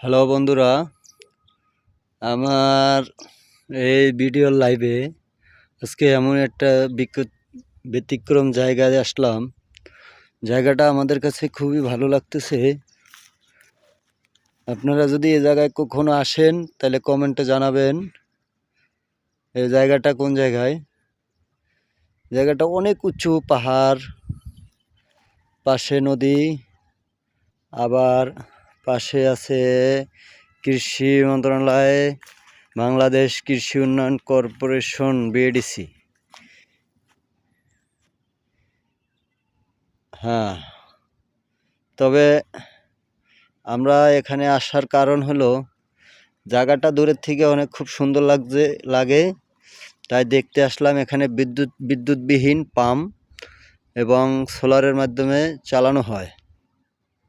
Hello বন্ধুরা, আমার এই ভিডিও লাইভে আজকে এমন একটা ব্যতিক্রম জায়গায় আসলাম। জায়গাটা আমাদের কাছে খুবই ভালো লাগতেছে। আপনারা যদি এই জায়গায় কখনো আসেন তাহলে কমেন্টে জানাবেন এই জায়গাটা কোন জায়গায়। জায়গাটা অনেক উঁচু, পাহাড়, পাশে নদী, আবার পাশে আছে কৃষি মন্ত্রণালয়, বাংলাদেশ কৃষি উন্নয়ন কর্পোরেশন, বিএডিসি। হ্যাঁ, তবে আমরা এখানে আসার কারণ হলো জায়গাটা দূরের থেকে অনেক খুব সুন্দর লাগে, তাই দেখতে আসলাম। এখানে বিদ্যুৎবিহীন পাম্প এবং সোলারের মাধ্যমে চালানো হয়।